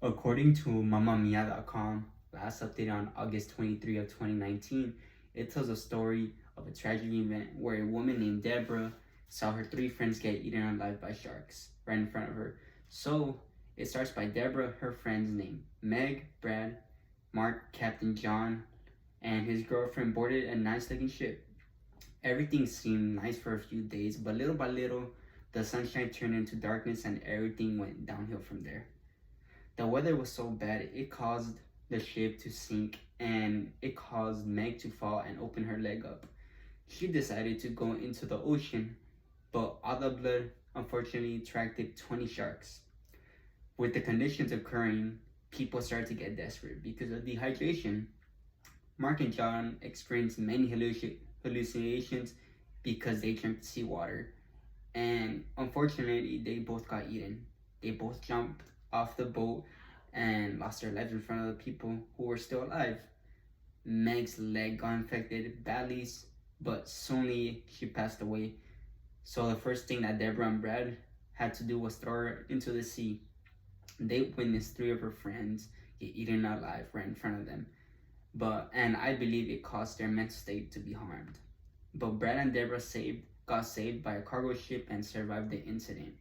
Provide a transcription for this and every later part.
According to MammaMia.com, last updated on August 23 of 2019, it tells a story of a tragic event where a woman named Deborah saw her three friends get eaten alive by sharks right in front of her. So it starts by Deborah, her friends named Meg, Brad, Mark, Captain John, and his girlfriend boarded a nice looking ship. Everything seemed nice for a few days, but little by little, the sunshine turned into darkness and everything went downhill from there. The weather was so bad it caused the ship to sink and it caused Meg to fall and open her leg up. She decided to go into the ocean, but all the blood unfortunately attracted 20 sharks. With the conditions occurring, people started to get desperate because of dehydration. Mark and John experienced many hallucinations because they drank seawater, and unfortunately, they both got eaten. They both jumped off the boat and lost their lives in front of the people who were still alive. Meg's leg got infected badly, but soonly she passed away. So the first thing that Deborah and Brad had to do was throw her into the sea. They witnessed three of her friends get eaten alive right in front of them. And I believe it caused their mental state to be harmed. But Brad and Deborah got saved by a cargo ship and survived the incident.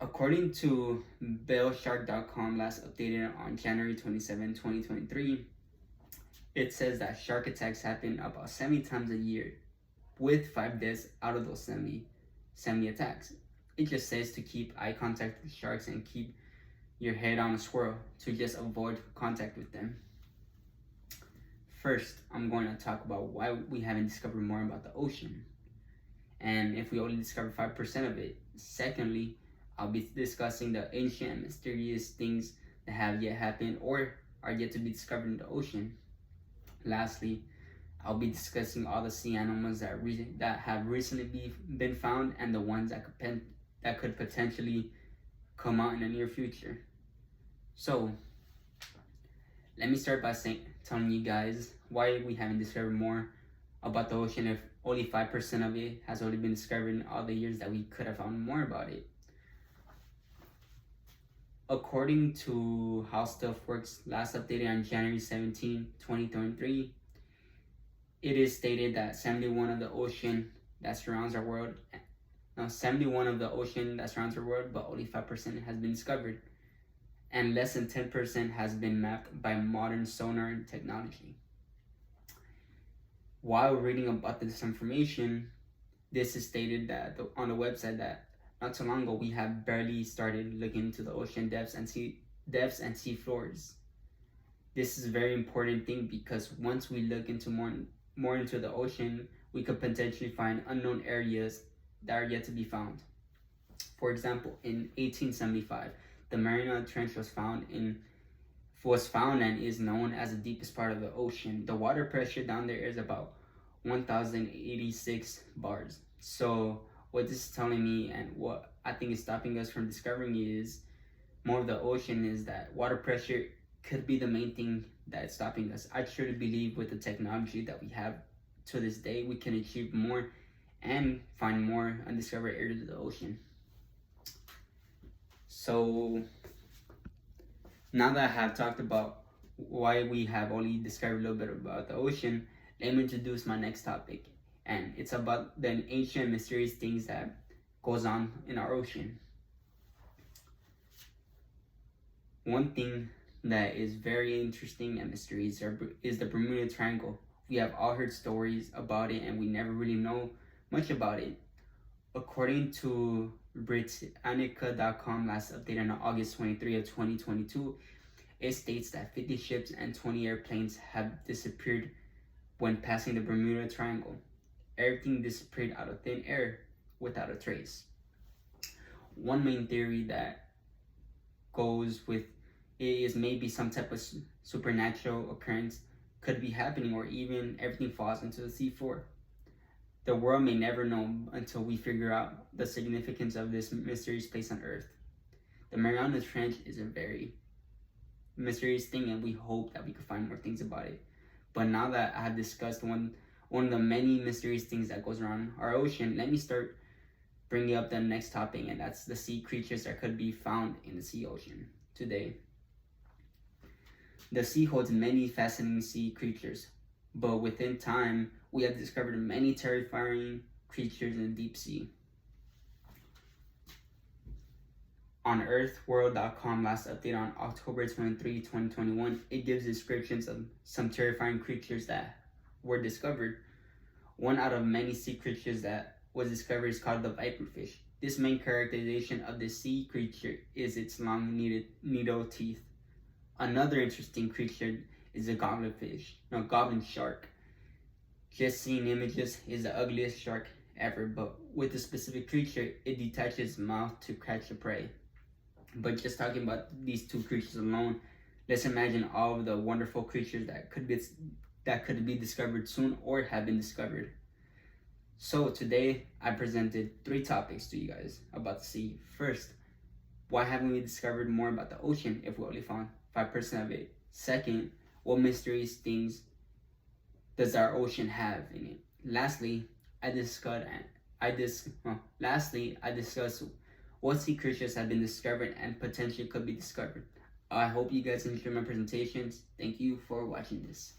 According to BailShark.com, last updated on January 27, 2023, it says that shark attacks happen about 70 times a year, with 5 deaths out of those 70 attacks. It just says to keep eye contact with sharks and keep your head on a swirl to just avoid contact with them. First, I'm going to talk about why we haven't discovered more about the ocean, and if we only discovered 5% of it. Secondly, I'll be discussing the ancient and mysterious things that have yet happened or are yet to be discovered in the ocean. Lastly, I'll be discussing all the sea animals that have recently been found and the ones that could potentially come out in the near future. So, let me start by telling you guys why we haven't discovered more about the ocean if only 5% of it has already been discovered in all the years that we could have found more about it. According to How Stuff Works, last updated on January 17, 2023, it is stated that 71 of the ocean that surrounds our world, but only 5% has been discovered, and less than 10% has been mapped by modern sonar technology. While reading about this information, this is stated that on the website that not too long ago we have barely started looking into the ocean depths and sea floors. This is a very important thing because once we look into more into the ocean, we could potentially find unknown areas that are yet to be found. For example, in 1875, the Mariana Trench was found and is known as the deepest part of the ocean. The water pressure down there is about 1,086 bars. So what this is telling me and what I think is stopping us from discovering is more of the ocean is that water pressure could be the main thing that's stopping us. I truly believe with the technology that we have to this day, we can achieve more and find more undiscovered areas of the ocean. So now that I have talked about why we have only discovered a little bit about the ocean, let me introduce my next topic, and it's about the ancient mysterious things that goes on in our ocean. One thing that is very interesting and mysterious is the Bermuda Triangle. We have all heard stories about it and we never really know much about it. According to Britannica.com, last updated on August 23 of 2022, it states that 50 ships and 20 airplanes have disappeared when passing the Bermuda Triangle. Everything disappeared out of thin air without a trace. One main theory that goes with it is maybe some type of supernatural occurrence could be happening, or even everything falls into the seafloor. The world may never know until we figure out the significance of this mysterious place on Earth. The Mariana Trench is a very mysterious thing, and we hope that we could find more things about it. But now that I have discussed one of the many mysterious things that goes around our ocean, let me start bringing up the next topic, and that's the sea creatures that could be found in the sea ocean today. The sea holds many fascinating sea creatures, but within time, we have discovered many terrifying creatures in the deep sea. On earthworld.com, last update on October 23, 2021, it gives descriptions of some terrifying creatures that were discovered. One out of many sea creatures that was discovered is called the viperfish. This main characterization of the sea creature is its long needle teeth. Another interesting creature is the goblin shark. Just seeing images is the ugliest shark ever, but with the specific creature, it detaches its mouth to catch the prey. But just talking about these two creatures alone, let's imagine all of the wonderful creatures that could be discovered soon or have been discovered. So today I presented 3 topics to you guys about the sea. First, why haven't we discovered more about the ocean if we only found 5% of it? Second, what mysterious things does our ocean have in it? Lastly, I discuss what sea creatures have been discovered and potentially could be discovered. I hope you guys enjoyed my presentations. Thank you for watching this.